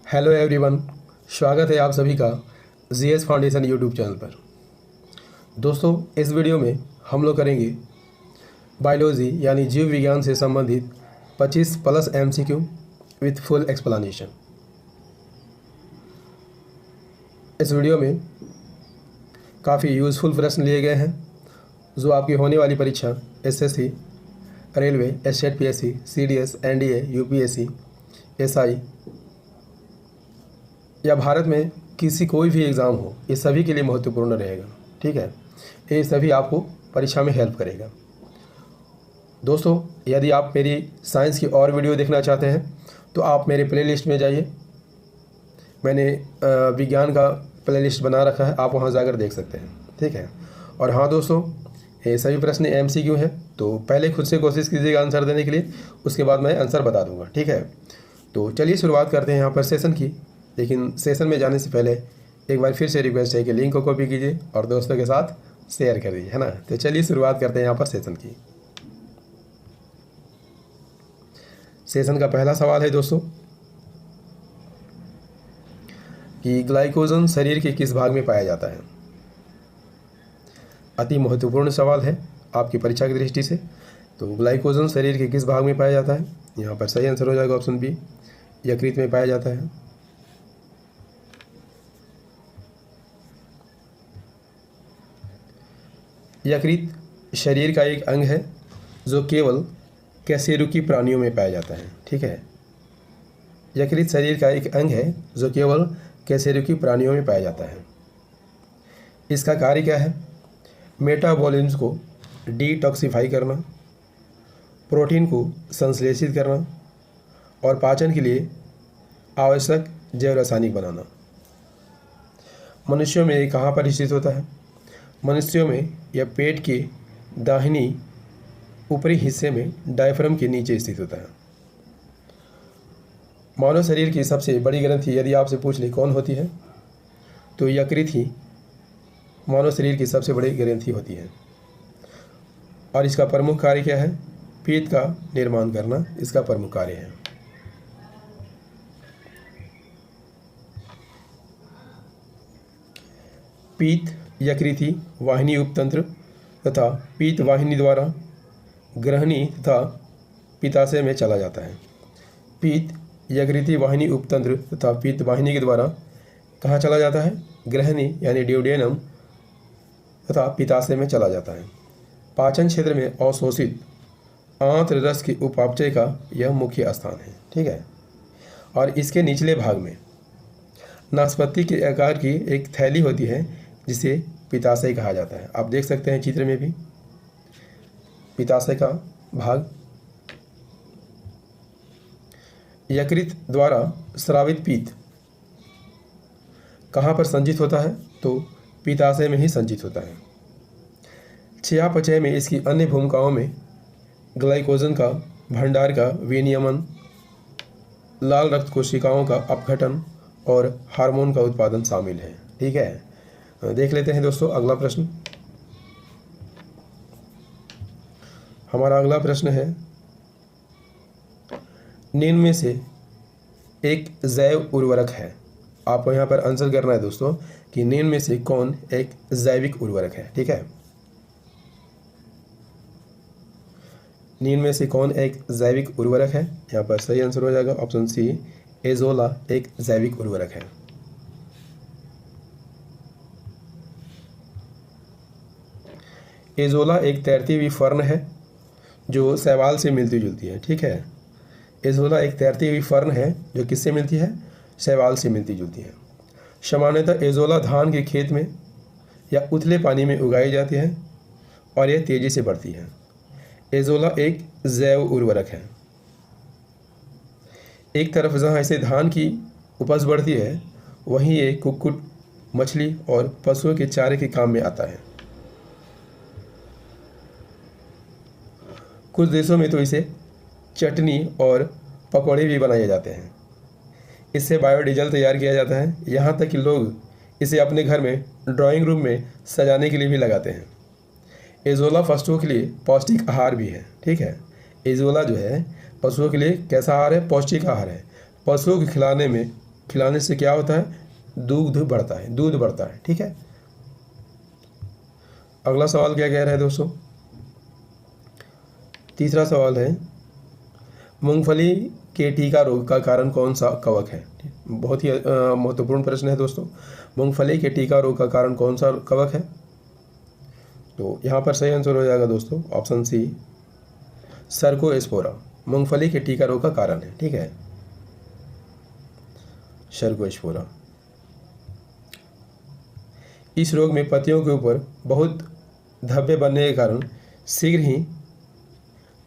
Hello everyone, स्वागत है आप सभी का जीएस फाउंडेशन यूट्यूब चैनल पर। दोस्तों, इस वीडियो में हम लोग करेंगे बायोलॉजी यानी जीव विज्ञान से संबंधित 25 plus MCQ with full explanation. इस वीडियो में काफ़ी यूज़फुल प्रश्न लिए गए हैं जो आपकी होने वाली परीक्षा एसएससी, रेलवे, एसएट PSC, CDS, NDA, UPSC, SI या भारत में किसी कोई भी एग्ज़ाम हो, ये सभी के लिए महत्वपूर्ण रहेगा। ठीक है, ये सभी आपको परीक्षा में हेल्प करेगा। दोस्तों, यदि आप मेरी साइंस की और वीडियो देखना चाहते हैं तो आप मेरे प्लेलिस्ट में जाइए। मैंने विज्ञान का प्लेलिस्ट बना रखा है, आप वहां जाकर देख सकते हैं। ठीक है, और हाँ दोस्तों, ये सभी प्रश्न एमसीक्यू हैं, तो पहले खुद से कोशिश कीजिएगा आंसर देने के लिए, उसके बाद मैं आंसर बता दूंगा। ठीक है, तो चलिए शुरुआत करते हैं यहाँ पर सेशन की। लेकिन सेशन में जाने से पहले एक बार फिर से रिक्वेस्ट है कि लिंक को कॉपी कीजिए और दोस्तों के साथ शेयर कर दीजिए, है ना। तो चलिए शुरुआत करते हैं यहाँ पर सेशन की। सेशन का पहला सवाल है दोस्तों कि ग्लाइकोजन शरीर के किस भाग में पाया जाता है। अति महत्वपूर्ण सवाल है आपकी परीक्षा की दृष्टि से। तो ग्लाइकोजन शरीर के किस भाग में पाया जाता है, यहाँ पर सही आंसर हो जाएगा ऑप्शन बी, यकृत में पाया जाता है। यकृत शरीर का एक अंग है जो केवल कशेरुकी प्राणियों में पाया जाता है। ठीक है, यकृत शरीर का एक अंग है जो केवल कशेरुकी प्राणियों में पाया जाता है। इसका कार्य क्या है? मेटाबॉलिज्म को डिटॉक्सिफाई करना, प्रोटीन को संश्लेषित करना और पाचन के लिए आवश्यक जैव रासायनिक बनाना। मनुष्यों में ये कहाँ पर स्थित होता है? मनुष्यों में यह पेट के दाहिनी ऊपरी हिस्से में डायफ्राम के नीचे स्थित होता है। मानव शरीर की सबसे बड़ी ग्रंथि यदि आपसे पूछ ले कौन होती है, तो यकृत ही मानव शरीर की सबसे बड़ी ग्रंथि होती है। और इसका प्रमुख कार्य क्या है? पित्त का निर्माण करना इसका प्रमुख कार्य है। पित्त यकृति वाहिनी उपतंत्र तथा पित्त वाहिनी द्वारा ग्रहणी तथा पित्ताशय में चला जाता है। पित्त यकृति वाहिनी उपतंत्र तथा पित्त वाहिनी के द्वारा कहाँ चला जाता है? ग्रहणी यानी ड्यूडेनम तथा पित्ताशय में चला जाता है। पाचन क्षेत्र में अवशोषित आंत्र रस के उपापचय का यह मुख्य स्थान है। ठीक है, और इसके निचले भाग में नाशपाती के आकार की एक थैली होती है जिसे पित्ताशय कहा जाता है। आप देख सकते हैं चित्र में भी पित्ताशय का भाग। यकृत द्वारा स्रावित पित्त कहाँ पर संचित होता है? तो पित्ताशय में ही संचित होता है। चयापचय में इसकी अन्य भूमिकाओं में ग्लाइकोजन का भंडार का विनियमन, लाल रक्त कोशिकाओं का अपघटन और हार्मोन का उत्पादन शामिल है। ठीक है, देख लेते हैं दोस्तों अगला प्रश्न। हमारा अगला प्रश्न है, निम्न में से एक जैव उर्वरक है। आपको यहाँ पर आंसर करना है दोस्तों कि निम्न में से कौन एक जैविक उर्वरक है। ठीक है, निम्न में से कौन एक जैविक उर्वरक है? यहाँ पर सही आंसर हो जाएगा ऑप्शन सी, एजोला एक जैविक उर्वरक है। एजोला एक तैरती हुई फर्न है जो शैवाल से मिलती जुलती है। ठीक है, एजोला एक तैरती हुई फर्न है जो किससे मिलती है? शैवाल से मिलती जुलती है। सामान्यतः एजोला धान के खेत में या उथले पानी में उगाई जाती है और यह तेजी से बढ़ती है। एजोला एक जैव उर्वरक है। एक तरफ जहाँ ऐसे धान की उपज बढ़ती है, वहीं ये कुक्कुट, मछली और पशुओं के चारे के काम में आता है। कुछ देशों में तो इसे चटनी और पकौड़े भी बनाए जाते हैं। इससे बायोडीजल तैयार किया जाता है। यहाँ तक कि लोग इसे अपने घर में ड्राइंग रूम में सजाने के लिए भी लगाते हैं। एजोला पशुओं के लिए पौष्टिक आहार भी है। ठीक है, एजोला जो है पशुओं के लिए कैसा आहार है? पौष्टिक आहार है। पशुओं को खिलाने में खिलाने से क्या होता है? दूध बढ़ता है, दूध बढ़ता है। ठीक है। अगला सवाल क्या कह रहा है दोस्तों? तीसरा सवाल है, मूंगफली के टीका रोग का कारण कौन सा कवक है? बहुत ही महत्वपूर्ण प्रश्न है दोस्तों। मूंगफली के टीका रोग का कारण कौन सा कवक है? तो यहाँ पर सही आंसर हो जाएगा दोस्तों ऑप्शन सी, सर्कोस्पोरा। मूंगफली के टीका रोग का कारण है। ठीक है, सर्कोस्पोरा। इस रोग में पत्तियों के ऊपर बहुत धब्बे बनने के कारण शीघ्र ही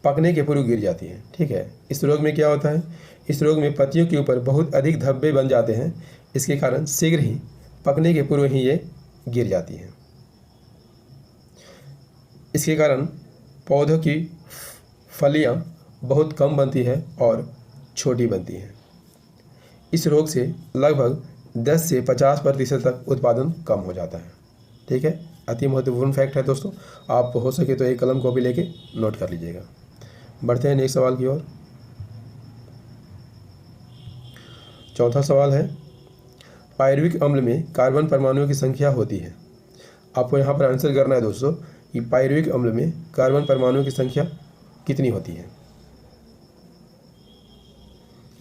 पकने के पूर्व गिर जाती है। ठीक है, इस रोग में क्या होता है? इस रोग में पत्तियों के ऊपर बहुत अधिक धब्बे बन जाते हैं, इसके कारण शीघ्र ही पकने के पूर्व ही ये गिर जाती हैं। इसके कारण पौधों की फलियां बहुत कम बनती है और छोटी बनती हैं। इस रोग से लगभग 10 से 50% तक उत्पादन कम हो जाता है। ठीक है, अति महत्वपूर्ण फैक्ट है दोस्तों। आप हो सके तो एक कलम कॉपी लेके नोट कर लीजिएगा। बढ़ते हैं नेक्स्ट सवाल की ओर। चौथा सवाल है, पायरुविक अम्ल में कार्बन परमाणुओं की संख्या होती है। आपको यहाँ पर आंसर करना है दोस्तों कि पायरुविक अम्ल में कार्बन परमाणुओं की संख्या कितनी होती है।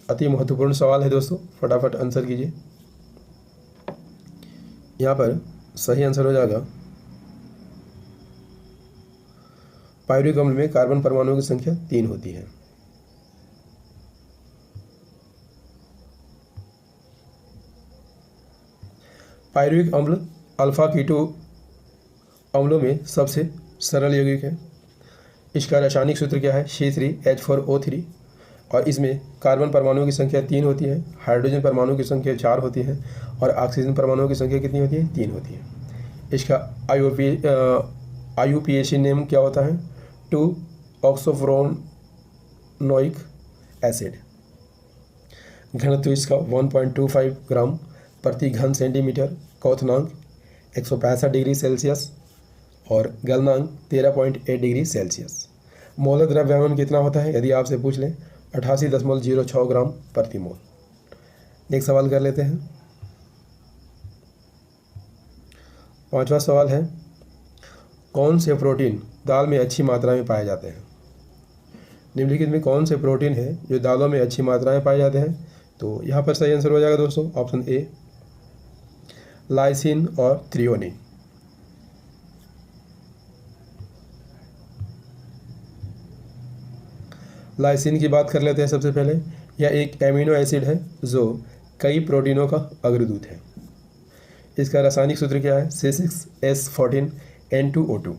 अति महत्वपूर्ण सवाल है दोस्तों, फटाफट आंसर कीजिए। यहाँ पर सही आंसर हो जाएगा, पायरुविक अम्ल में कार्बन परमाणुओं की संख्या 3 होती है। पायरुविक अम्ल अल्फा कीटो अम्लों में सबसे सरल यौगिक है। इसका रासायनिक सूत्र क्या है? C3H4O3। और इसमें कार्बन परमाणुओं की संख्या 3 होती है, हाइड्रोजन परमाणुओं की संख्या 4 होती है और ऑक्सीजन परमाणुओं की संख्या कितनी होती है? 3 होती है। इसका IUPAC नेम क्या होता है? 2-ऑक्सोफ्रोनोइक एसिड। घनत्व इसका 1.25 ग्राम प्रति घन सेंटीमीटर, क्वथनांक 165 डिग्री सेल्सियस और गलनांक 13.8 डिग्री सेल्सियस। मोलर द्रव्यमान कितना होता है यदि आपसे पूछ लें? 88.06 ग्राम प्रति मोल। नेक्स्ट सवाल कर लेते हैं। पांचवा सवाल है, कौन से प्रोटीन दाल में अच्छी मात्रा में पाए जाते हैं? निम्नलिखित में कौन से प्रोटीन है जो दालों में अच्छी मात्रा में पाए जाते हैं? तो यहाँ पर सही आंसर हो जाएगा दोस्तों ऑप्शन ए, लाइसिन और थ्रियोनिन। लाइसिन की बात कर लेते हैं सबसे पहले। यह एक एमिनो एसिड है जो कई प्रोटीनों का अग्रदूत है। इसका रासायनिक सूत्र क्या है? C6H14N2O2।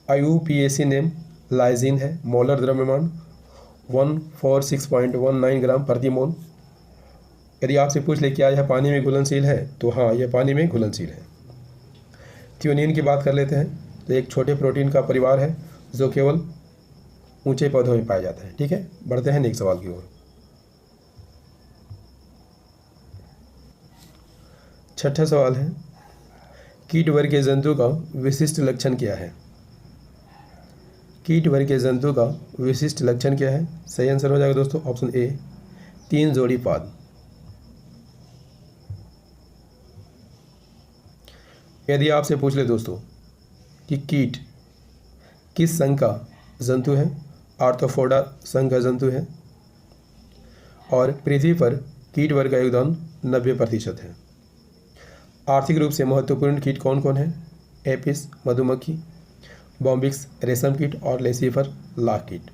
IUPAC नेम लाइसिन है। मोलर द्रव्यमान 146.19 ग्राम प्रति मोल। यदि आपसे पूछ ले क्या यह पानी में घुलनशील है, तो हाँ, यह पानी में घुलनशील है। थ्रियोनिन की बात कर लेते हैं, तो एक छोटे प्रोटीन का परिवार है जो केवल ऊंचे पौधों में पाया जाता है। ठीक है, बढ़ते हैं नेक्स्ट सवाल की ओर। छठा सवाल है, कीट वर्ग के जंतु का विशिष्ट लक्षण क्या है? कीट वर्ग के जंतु का विशिष्ट लक्षण क्या है? सही आंसर हो जाएगा दोस्तों ऑप्शन ए, 3 जोड़ी पाद। यदि आपसे पूछ ले दोस्तों कि कीट किस संघ का जंतु है? आर्थ्रोपोडा संघ का जंतु है और पृथ्वी पर कीट वर्ग का योगदान 90% है। आर्थिक रूप से महत्वपूर्ण कीट कौन कौन है? एपिस मधुमक्खी, बॉम्बिक्स रेशम कीट और लेसिफर लाख कीट।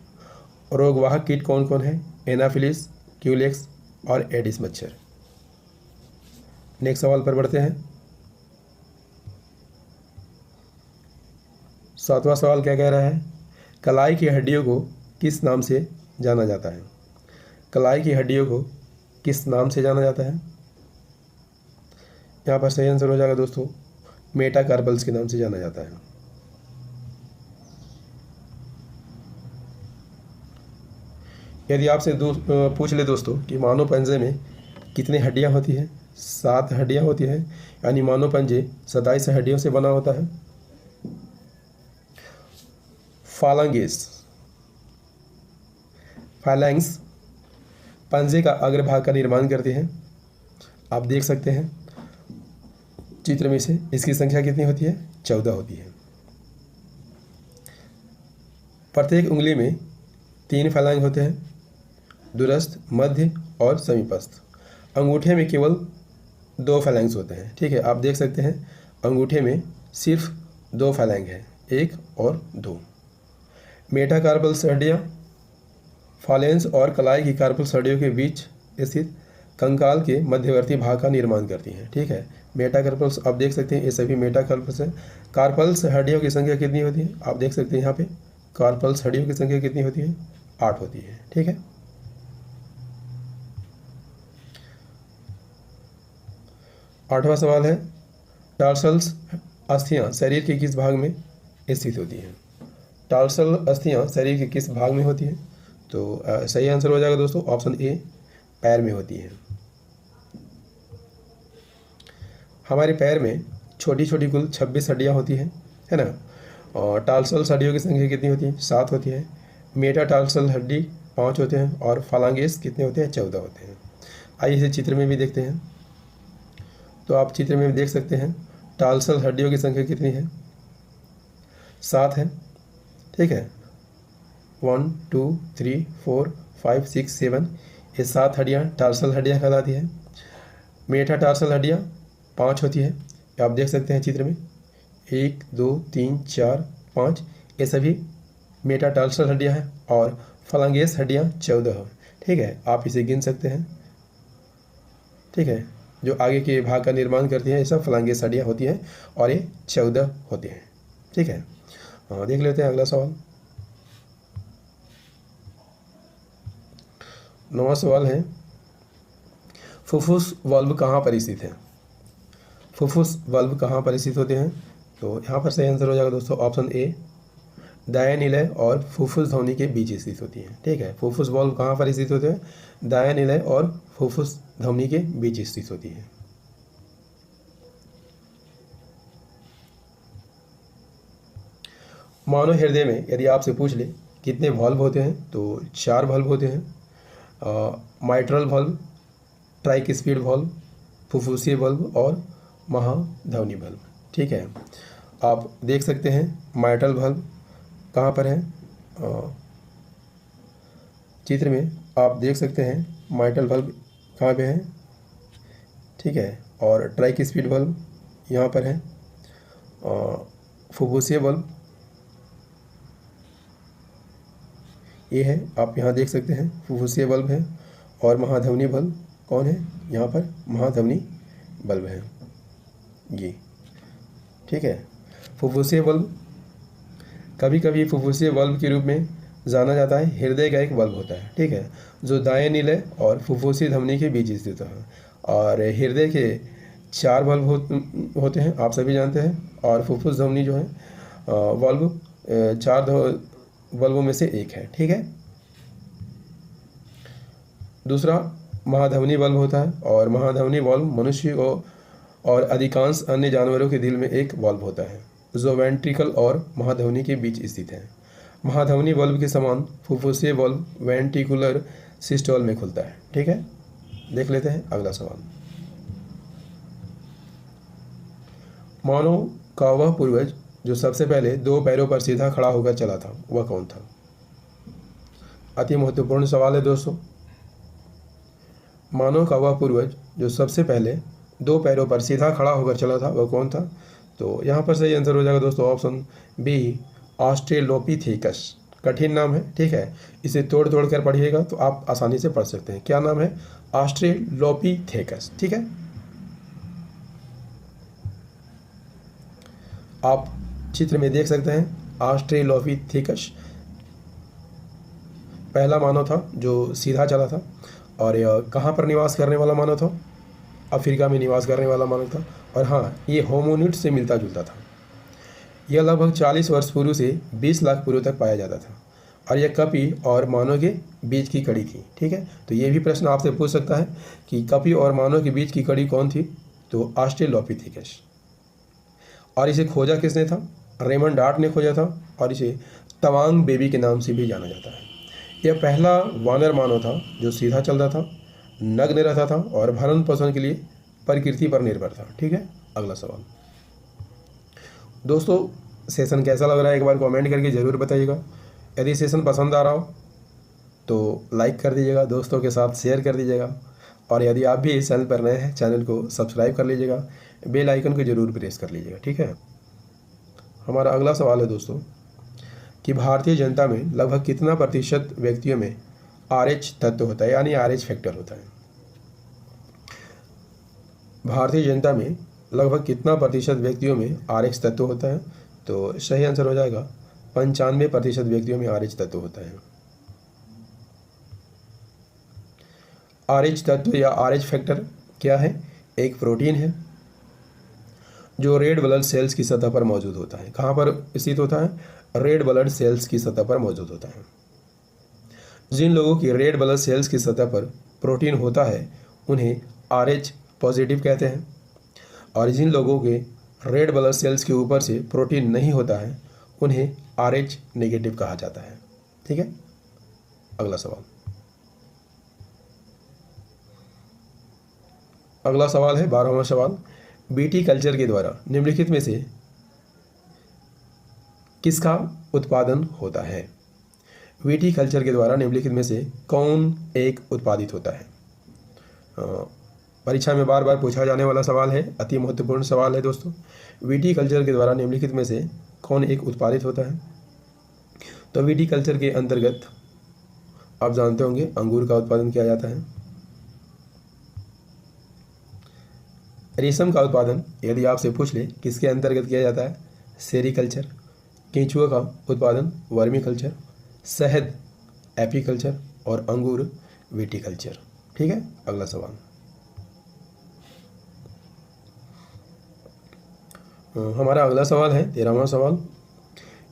रोगवाहक कीट कौन कौन है? एनाफिलिस, क्यूलेक्स और एडिस मच्छर। नेक्स्ट सवाल पर बढ़ते हैं। 7वां सवाल क्या कह रहा है? कलाई की हड्डियों को किस नाम से जाना जाता है? कलाई की हड्डियों को किस नाम से जाना जाता है? यहाँ पर सही आंसर हो जाएगा दोस्तों, मेटाकार्पल्स के नाम से जाना जाता है। यदि आपसे पूछ ले दोस्तों कि मानव पंजे में कितनी हड्डियाँ होती हैं? 7 हड्डियाँ होती हैं, यानी मानव पंजे 27 हड्डियों से बना होता है। फालैंग्स पंजे का अग्रभाग का निर्माण करते हैं आप देख सकते हैं चित्र में से इसकी संख्या कितनी होती है? 14 होती है। प्रत्येक उंगली में 3 फैलांग होते हैं, दूरस्थ, मध्य और समीपस्थ। अंगूठे में केवल 2 फैलांग्स होते हैं। ठीक है, आप देख सकते हैं अंगूठे में सिर्फ 2 फैलांग है, 1 और 2। मेटाकार्पल हड्डियाँ फालेंस और कलाई की कार्पल हड्डियों के बीच स्थित कंकाल के मध्यवर्ती भाग का निर्माण करती हैं। ठीक है, मेटाकार्पल्स आप देख सकते हैं, ये सभी मेटाकार्पल्स हैं। कार्पल्स हड्डियों की संख्या कितनी होती है? आप देख सकते हैं यहाँ पे कार्पल्स हड्डियों की संख्या कितनी होती है? 8 होती है। ठीक है, 8वां सवाल है, टार्सल्स अस्थियां शरीर के किस भाग में स्थित होती हैं? टार्सल अस्थियां शरीर के किस भाग में होती हैं? तो सही आंसर हो जाएगा दोस्तों ऑप्शन ए, पैर में होती है। हमारे पैर में छोटी छोटी कुल 26 हड्डियाँ होती हैं, है ना। और टार्सल हड्डियों की संख्या कितनी होती है? 7 होती है। मेटाटार्सल हड्डी 5 होते हैं और फालांगेस कितने होते हैं? 14 होते हैं। आइए इसे चित्र में भी देखते हैं। तो आप चित्र में भी देख सकते हैं टार्सल हड्डियों की संख्या कितनी है? 7 है। ठीक है, 1 2 3 4 5 6 7, ये 7 हड्डियाँ टार्सल हड्डियाँ कहलाती है। मेटाटार्सल हड्डियाँ 5 होती है, आप देख सकते हैं चित्र में 1 2 3 4 5, ये सभी मेटाटार्सल हड्डियाँ हैं। और फलांगेस हड्डियाँ 14 हैं। ठीक है, आप इसे गिन सकते हैं। ठीक है, जो आगे के भाग का निर्माण करती हैं ये सब फलांगेस हड्डियाँ होती हैं और ये 14 होते हैं। ठीक है, देख लेते हैं अगला सवाल। 9वां सवाल है, फुफ्फुस वाल्व कहाँ पर स्थित है? फुफ्फुस वाल्व कहाँ पर स्थित होते हैं? तो यहाँ पर सही आंसर हो जाएगा दोस्तों ऑप्शन ए, दायां निलय और फुफ्फुस ध्वनि के बीच स्थित होती है। ठीक है, फुफ्फुस वाल्व कहाँ पर स्थित होते हैं? दायां निलय और फुफ्फुस ध्वनि के बीच स्थित होती है। मानव हृदय में यदि आपसे पूछ ले कितने वाल्व होते हैं, तो 4 वाल्व होते हैं। माइट्रल वाल्व, ट्राइस्पीड वाल्व, फुफ्फुसीय वाल्व और महाधमनी वाल्व। ठीक है, आप देख सकते हैं माइट्रल वाल्व कहाँ पर है? चित्र में आप देख सकते हैं माइट्रल वाल्व कहाँ पे है। ठीक है, और ट्राइस्पीड वाल्व यहाँ पर है। फुफ्फुसीय वाल्व ये है, आप यहाँ देख सकते हैं फुफ्फुसीय बल्ब है। और महाधमनी बल्ब कौन है? यहाँ पर महाधमनी बल्ब है ये। ठीक है, फुफ्फुसीय बल्ब कभी कभी फुफ्फुसीय बल्ब के रूप में जाना जाता है। हृदय का एक बल्ब होता है, ठीक है, जो दाएं निलय और फुफ्फुसीय धमनी के बीच स्थित है। और हृदय के 4 बल्ब होते हैं, आप सभी जानते हैं। और फुफ्फुस धमनी जो है बल्ब 4 बल्बों में से एक है। ठीक है, दूसरा महाधमनी बल्ब होता है। और महाधमनी बल्ब मनुष्य को और अधिकांश अन्य जानवरों के दिल में एक बल्ब होता है जो वेंट्रिकल और महाधमनी के बीच स्थित है। महाधमनी बल्ब के समान फुफ्फुसीय बल्ब वेंट्रिकुलर सिस्टोल में खुलता है। ठीक है, देख लेते हैं अगला सवाल। मानव का वह पूर्वज जो सबसे पहले 2 पैरों पर सीधा खड़ा होकर चला था, वह कौन था? अति महत्वपूर्ण सवाल है दोस्तों। मानव का वह पूर्वज जो सबसे पहले 2 पैरों पर सीधा खड़ा होकर चला था, वह कौन था? तो यहाँ पर सही आंसर हो जाएगा दोस्तों ऑप्शन बी, ऑस्ट्रेलोपिथेकस। कठिन नाम है, ठीक है, इसे तोड़ तोड़ कर पढ़िएगा तो आप आसानी से पढ़ सकते हैं। क्या नाम है? ऑस्ट्रेलोपिथेकस। ठीक है, आप चित्र में देख सकते हैं ऑस्ट्रेलोपिथेकस पहला मानव था जो सीधा चला था। और यह कहाँ पर निवास करने वाला मानव था? अफ्रीका में निवास करने वाला मानव था। और हाँ, ये होमोनिड से मिलता जुलता था। यह लगभग 40 वर्ष पूर्व से 20 लाख पूर्व तक पाया जाता था। और यह कपी और मानव के बीच की कड़ी थी। ठीक है, तो ये भी प्रश्न आपसे पूछ सकता है कि कपी और मानव के बीच की कड़ी कौन थी? तो ऑस्ट्रेलोपिथेकस। और इसे खोजा किसने था? रेमंड डार्ट ने खोजा था। और इसे तवांग बेबी के नाम से भी जाना जाता है। यह पहला वानर मानव था जो सीधा चलता था, नग्न रहता था और भरण पोषण के लिए प्रकृति पर निर्भर था। ठीक है, अगला सवाल। दोस्तों सेशन कैसा लग रहा है एक बार कमेंट करके ज़रूर बताइएगा। यदि सेशन पसंद आ रहा हो तो लाइक कर दीजिएगा, दोस्तों के साथ शेयर कर दीजिएगा, और यदि आप भी इस चैनल पर नए हैं चैनल को सब्सक्राइब कर लीजिएगा, बेल आइकन को ज़रूर प्रेस कर लीजिएगा। ठीक है, हमारा अगला सवाल है दोस्तों कि भारतीय जनता में लगभग कितना प्रतिशत व्यक्तियों में RH तत्व होता है, यानी RH फैक्टर होता है। भारतीय जनता में लगभग कितना प्रतिशत व्यक्तियों में RH तत्व होता है, तो सही आंसर हो जाएगा 95% व्यक्तियों में RH तत्व होता है। RH तत्व या RH फैक्टर क्या है? एक प्रोटीन है जो रेड ब्लड सेल्स की सतह पर मौजूद होता है। कहाँ पर स्थित होता है? रेड ब्लड सेल्स की सतह पर मौजूद होता है। जिन लोगों की रेड ब्लड सेल्स की सतह पर प्रोटीन होता है उन्हें RH पॉजिटिव कहते हैं, और जिन लोगों के रेड ब्लड सेल्स के ऊपर से प्रोटीन नहीं होता है उन्हें RH नेगेटिव कहा जाता है। ठीक है, अगला सवाल। अगला सवाल है 12वां सवाल। बीटी कल्चर के द्वारा निम्नलिखित में से किसका उत्पादन होता है? बीटी कल्चर के द्वारा निम्नलिखित में से कौन एक उत्पादित होता है? परीक्षा में बार बार पूछा जाने वाला सवाल है, अति महत्वपूर्ण सवाल है दोस्तों। बीटी कल्चर के द्वारा निम्नलिखित में से कौन एक उत्पादित होता है? तो बीटी कल्चर के अंतर्गत आप जानते होंगे अंगूर का उत्पादन किया जाता है। रेशम का उत्पादन यदि आपसे पूछ ले किसके अंतर्गत किया जाता है? सेरीकल्चर। केंचुआ का उत्पादन वर्मी कल्चर, शहद एपीकल्चर, और अंगूर विटीकल्चर। ठीक है, अगला सवाल। हमारा अगला सवाल है 13वां सवाल।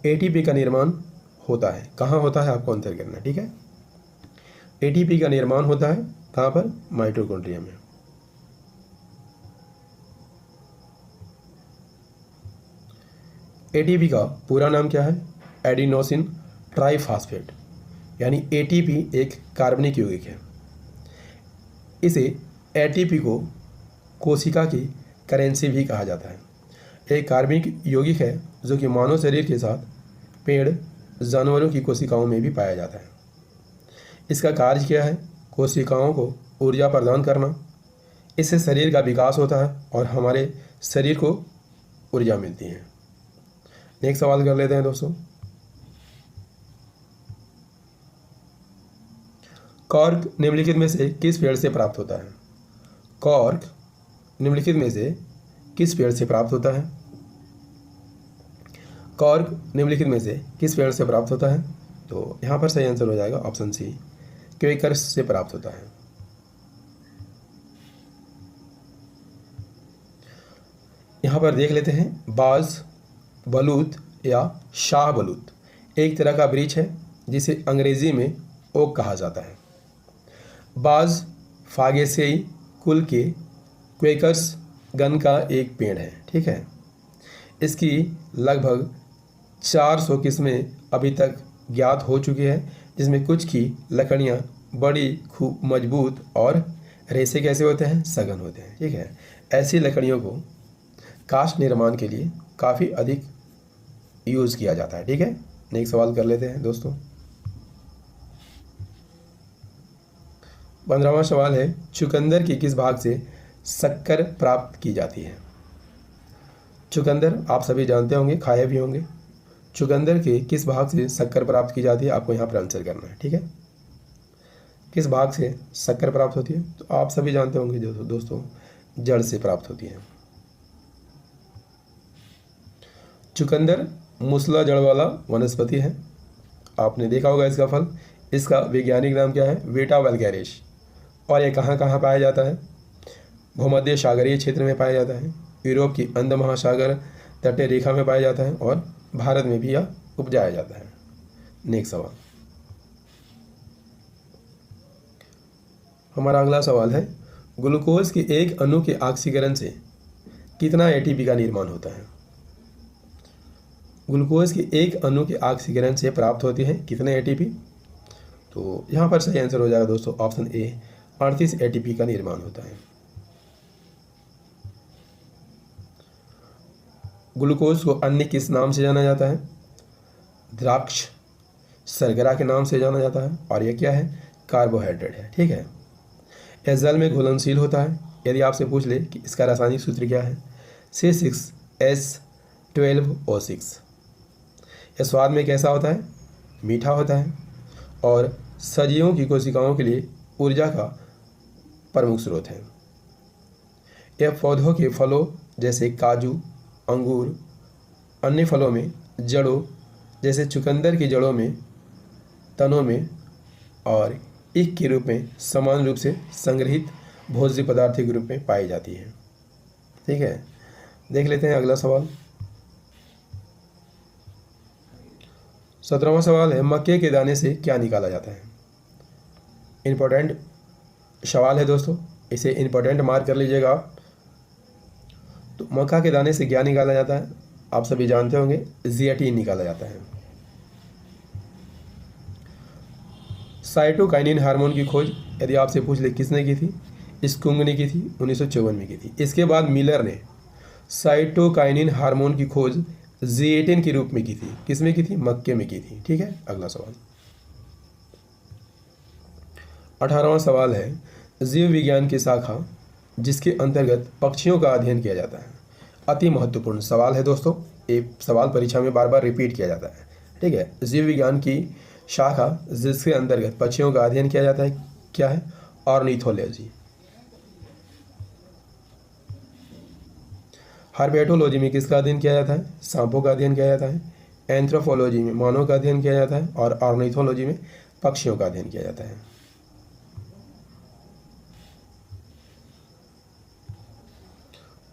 ATP का निर्माण होता है, कहाँ होता है आपको आंसर करना है। ठीक है, ATP का निर्माण होता है कहाँ पर? माइटोकॉन्ड्रिया में। ATP का पूरा नाम क्या है? एडिनोसिन ट्राइफॉस्फेट, यानी ATP एक कार्बनिक यौगिक है। इसे ATP को कोशिका की करेंसी भी कहा जाता है। एक कार्बनिक यौगिक है जो कि मानव शरीर के साथ पेड़, जानवरों की कोशिकाओं में भी पाया जाता है। इसका कार्य क्या है? कोशिकाओं को ऊर्जा प्रदान करना। इससे शरीर का विकास होता है और हमारे शरीर को ऊर्जा मिलती है। नेक्स्ट सवाल कर लेते हैं दोस्तों। कॉर्क निम्नलिखित में से किस पेड़ से प्राप्त होता है? कॉर्क निम्नलिखित में से किस पेड़ से प्राप्त होता है? कॉर्क निम्नलिखित में से किस पेड़ से प्राप्त होता है? तो यहाँ पर सही आंसर हो जाएगा ऑप्शन सी, क्वेकर्स से प्राप्त होता है। यहाँ पर देख लेते हैं बाज बलूत या शाह बलूत एक तरह का वृक्ष है जिसे अंग्रेजी में ओक कहा जाता है। बाज फागेसेई कुल के क्वेकर्स गण का एक पेड़ है। ठीक है, इसकी लगभग 400 किस्में अभी तक ज्ञात हो चुकी है, जिसमें कुछ की लकड़ियाँ बड़ी खूब मजबूत और रेशे कैसे होते हैं? सघन होते हैं। ठीक है, ऐसी लकड़ियों को काष्ठ निर्माण के लिए काफ़ी अधिक यूज़ किया जाता है। ठीक है, नेक्स्ट सवाल कर लेते हैं दोस्तों। 15वां सवाल है चुकंदर के किस भाग से शक्कर प्राप्त की जाती है? चुकंदर आप सभी जानते होंगे, खाए भी होंगे। चुकंदर के किस भाग से शक्कर प्राप्त की जाती है? आपको यहाँ पर आंसर करना है। ठीक है, किस भाग से शक्कर प्राप्त होती है? तो आप सभी जानते होंगे दोस्तों, जड़ से प्राप्त होती है। चुकंदर मूसला जड़ वाला वनस्पति है। आपने देखा होगा इसका फल। इसका वैज्ञानिक नाम क्या है? वेटा वल्गैरिस। और ये कहाँ कहाँ पाया जाता है? भूमध्य सागरीय क्षेत्र में पाया जाता है, यूरोप की अंध महासागर तटीय रेखा में पाया जाता है, और भारत में भी यह उपजाया जाता है। नेक्स्ट सवाल। हमारा अगला सवाल है ग्लूकोज के एक अणु के ऑक्सीकरण से कितना ATP का निर्माण होता है? ग्लूकोज के एक अणु के ऑक्सीकरण से प्राप्त होती है कितने ATP? तो यहाँ पर सही आंसर हो जाएगा दोस्तों ऑप्शन ए, 38 ATP का निर्माण होता है। ग्लूकोज को अन्य किस नाम से जाना जाता है? द्राक्ष शर्करा के नाम से जाना जाता है, और यह क्या है? कार्बोहाइड्रेट है। ठीक है, यह जल में घुलनशील होता है। यदि आपसे पूछ ले कि इसका रासायनिक सूत्र क्या है, C6H12O6। यह स्वाद में कैसा होता है? मीठा होता है, और सजीवों की कोशिकाओं के लिए ऊर्जा का प्रमुख स्रोत है। यह पौधों के फलों जैसे काजू, अंगूर, अन्य फलों में जड़ों जैसे चुकंदर की जड़ों में, तनों में और ईख के रूप में समान रूप से संग्रहित भोज्य पदार्थ के रूप में पाई जाती है। ठीक है, देख लेते हैं अगला सवाल। 17वां सवाल है, मक्के के दाने से क्या निकाला जाता है? इम्पोर्टेंट सवाल है दोस्तों, इसे इम्पोर्टेंट मार्क कर लीजिएगा आप। तो मक्का के दाने से क्या निकाला जाता है? आप सभी जानते होंगे, जियाटिन निकाला जाता है। साइटोकाइनिन हार्मोन की खोज यदि आपसे पूछ ले किसने की थी? स्कुंग ने की थी, 1954 में की थी। इसके बाद मिलर ने साइटोकाइनिन हार्मोन की खोज जिएटिन के रूप में की थी। किस में की थी? मक्के में की थी। ठीक है, अगला सवाल 18वां सवाल है, जीव विज्ञान की शाखा जिसके अंतर्गत पक्षियों का अध्ययन किया जाता है। अति महत्वपूर्ण सवाल है दोस्तों, ये सवाल परीक्षा में बार बार रिपीट किया जाता है। ठीक है, जीव विज्ञान की शाखा जिसके अंतर्गत पक्षियों का अध्ययन किया जाता है क्या है? ऑर्निथोलॉजी। हर्पेटोलॉजी में किसका अध्ययन किया जाता है? सांपों का अध्ययन किया जाता है। एंथ्रोपोलॉजी में मानव का अध्ययन किया जाता है, और ऑर्निथोलॉजी में पक्षियों का अध्ययन किया जाता है।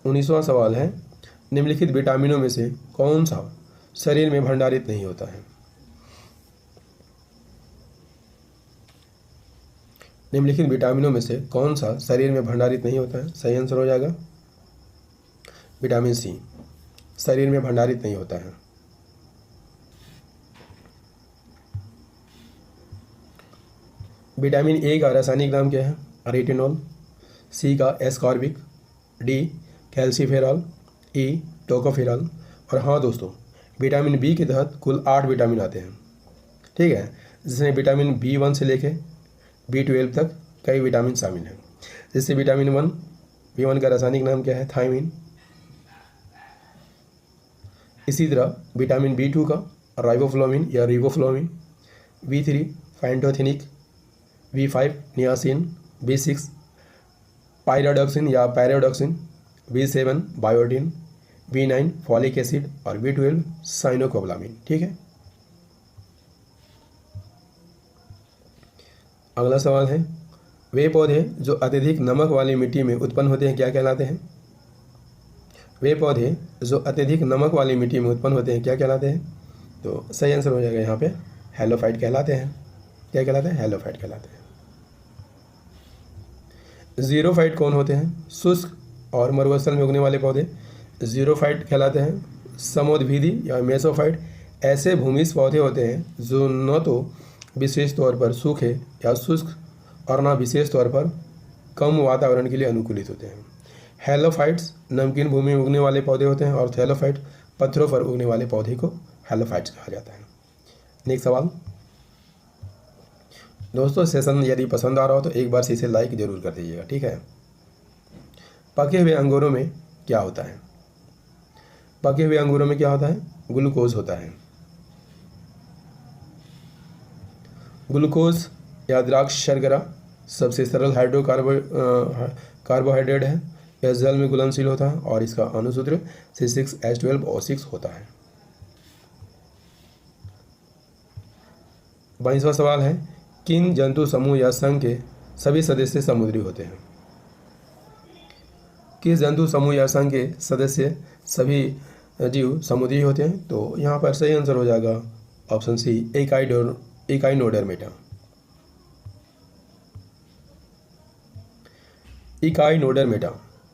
19वां सवाल है, निम्नलिखित विटामिनों में से कौन सा शरीर में भंडारित नहीं होता है? निम्नलिखित विटामिनों में से कौन सा शरीर में भंडारित नहीं होता है? सही आंसर हो जाएगा विटामिन सी, शरीर में भंडारित नहीं होता है। विटामिन ए का रासायनिक नाम क्या है? रेटिनॉल। सी का ascorbic, D calciferol, E tocopherol. और हाँ दोस्तों, विटामिन बी के तहत कुल 8 विटामिन आते हैं। ठीक है, जिसमें विटामिन B1 से लेके B12 तक कई विटामिन शामिल हैं। जैसे विटामिन B1 का रासायनिक नाम क्या है? थायमिन। इसी तरह विटामिन B2 का राइबोफ्लाविन या riboflavin, B3 pantothenic, B5 niacin, B6 pyridoxine या पैरोडॉक्सिन, B7 biotin, B9 folic acid और B12 साइनोकोबालामिन। ठीक है, अगला सवाल है, वे पौधे जो अत्यधिक नमक वाली मिट्टी में उत्पन्न होते हैं क्या कहलाते हैं? वे पौधे जो अत्यधिक नमक वाली मिट्टी में उत्पन्न होते हैं क्या कहलाते हैं? तो सही आंसर हो जाएगा यहाँ पे हेलोफाइट कहलाते हैं। क्या कहलाते हैं? हेलोफाइट कहलाते हैं। जीरोफाइट कौन होते हैं? शुष्क और मरुस्थल में उगने वाले पौधे जीरोफाइट कहलाते हैं। समोद्भिदी या मेसोफाइट ऐसे भूमिस्थ पौधे होते हैं जो न तो विशेष तौर पर सूखे या शुष्क और न विशेष तौर पर कम वातावरण के लिए अनुकूलित होते हैं। हेलोफाइट्स नमकीन भूमि में उगने वाले पौधे होते हैं, और थैलोफाइट पत्थरों पर उगने वाले पौधे को हेलोफाइट्स कहा जाता है। नेक्स्ट सवाल दोस्तों, सेशन यदि पसंद आ रहा हो तो एक बार से इसे लाइक जरूर कर दीजिएगा। ठीक है, पके हुए अंगूरों में क्या होता है? पके हुए अंगूरों में क्या होता है? ग्लूकोज होता है। ग्लूकोज या द्राक्ष शर्करा सबसे सरल कार्बोहाइड्रेट है। यह जल में घुलनशील होता है और इसका अणुसूत्र C6H12O6 होता है। 22वां सवाल है, किन जंतु समूह या संघ के सभी सदस्य समुद्री होते हैं? किस जंतु समूह या संघ के सदस्य सभी जीव समुद्री होते हैं? तो यहाँ पर सही आंसर हो जाएगा ऑप्शन सी, इकाइनोडर्मेटा। इकाइनोडर्मेटा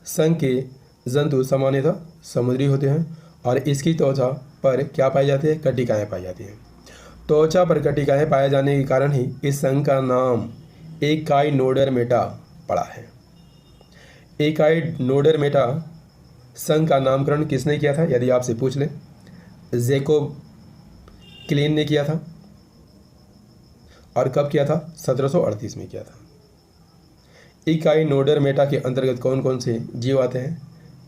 संघ के जंतु सामान्यतः समुद्री होते हैं, और इसकी त्वचा पर क्या पाई जाती है? कटिकाएँ पाई जाती हैं। त्वचा पर कटिकाएँ पाए जाने के कारण ही इस संघ का नाम इकाइनोडर्मेटा पड़ा है। इकाइनोडर्मेटा संघ का नामकरण किसने किया था, यदि आपसे पूछ ले? जैकोब क्लीन ने किया था। और कब किया था? 1738 में किया था। इकाई नोडरमेटा के अंतर्गत कौन कौन से जीव आते हैं?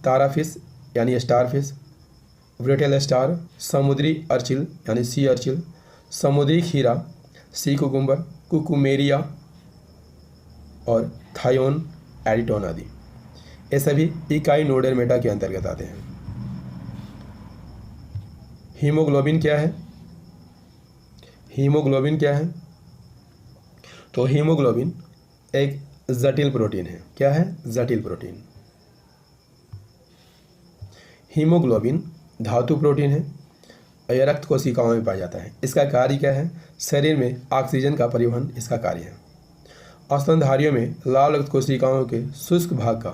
ताराफिश यानी स्टार फिश, ब्रिटेल स्टार, समुद्री अर्चिल यानी सी अर्चिल, समुद्री खीरा, सी कुकुम्बर, कुकुमेरिया और थायोन एडिटोन आदि। ये सभी इकाई नोडरमेटा के अंतर्गत आते हैं। हीमोग्लोबिन क्या है? हीमोग्लोबिन क्या है? तो हीमोग्लोबिन एक जटिल प्रोटीन है। क्या है? जटिल प्रोटीन। हीमोग्लोबिन धातु प्रोटीन है। यह रक्त कोशिकाओं में पाया जाता है। इसका कार्य क्या है? शरीर में ऑक्सीजन का परिवहन इसका कार्य है। स्तनधारियों में लाल रक्त कोशिकाओं के शुष्क भाग का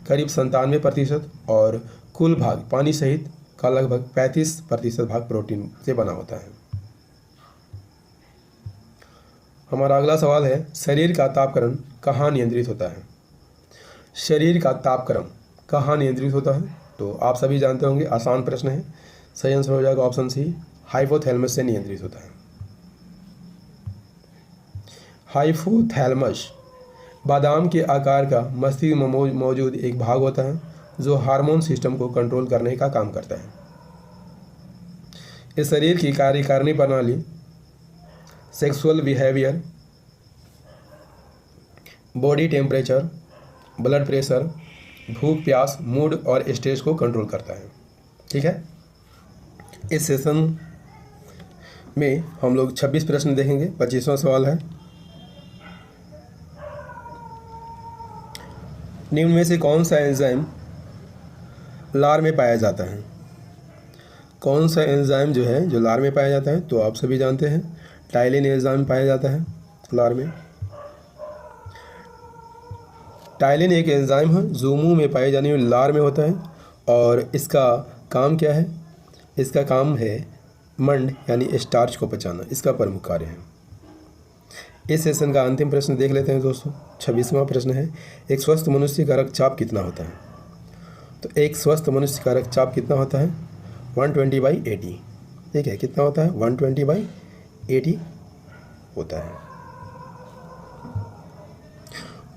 करीब 97% और कुल भाग पानी सहित का लगभग 35% भाग प्रोटीन से बना होता है। हमारा अगला सवाल है, शरीर का तापक्रम कहाँ नियंत्रित होता है? शरीर का तापक्रम कहाँ नियंत्रित होता है? तो आप सभी जानते होंगे, आसान प्रश्न है। सही आंसर हो जाएगा ऑप्शन सी, हाइपोथैलेमस से नियंत्रित होता है। हाइपोथैलेमस बादाम के आकार का मस्तिष्क में मौजूद एक भाग होता है जो हार्मोन सिस्टम को कंट्रोल करने का काम करता है। इस शरीर की कार्यकारिणी प्रणाली sexual behaviour, body temperature, blood pressure, भूख प्यास, मूड और स्ट्रेस को कंट्रोल करता है। ठीक है, इस सेशन में हम लोग 26 प्रश्न देखेंगे। 25वां सवाल है, निम्न में से कौन सा एंजाइम लार में पाया जाता है? कौन सा एंजाइम जो है जो लार में पाया जाता है? तो आप सभी जानते हैं, टाइलिन एंजाइम पाया जाता है लार में। टाइलिन एक एंजाइम है जो मुंह में पाए जाने वाली लार में होता है और इसका काम क्या है? इसका काम है मंड यानी स्टार्च को पचाना, इसका प्रमुख कार्य है। इस सेशन का अंतिम प्रश्न देख लेते हैं दोस्तों। 26वां प्रश्न है, एक स्वस्थ मनुष्य का रक्तचाप कितना होता है? तो एक स्वस्थ मनुष्य का रक्तचाप कितना होता है? 120/80। ठीक है, कितना होता है? 120/80 होता है।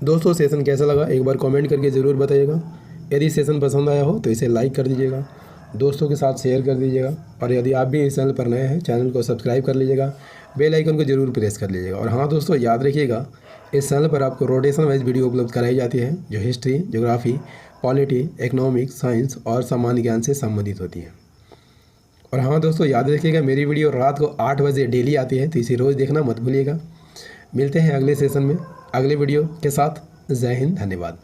दोस्तों सेशन कैसा लगा एक बार कमेंट करके ज़रूर बताइएगा। यदि सेशन पसंद आया हो तो इसे लाइक कर दीजिएगा, दोस्तों के साथ शेयर कर दीजिएगा और यदि आप भी इस चैनल पर नए हैं चैनल को सब्सक्राइब कर लीजिएगा, बेल आइकन को जरूर प्रेस कर लीजिएगा। और हाँ दोस्तों, याद रखिएगा इस चैनल पर आपको रोटेशन वाइज वीडियो उपलब्ध कराई जाती है जो history, geography, polity, economics, science और सामान्य ज्ञान से संबंधित होती है। और हाँ दोस्तों, याद रखिएगा मेरी वीडियो रात को 8 बजे डेली आती है, तो इसे रोज़ देखना मत भूलिएगा। मिलते हैं अगले सेशन में अगले वीडियो के साथ। जय हिंद, धन्यवाद।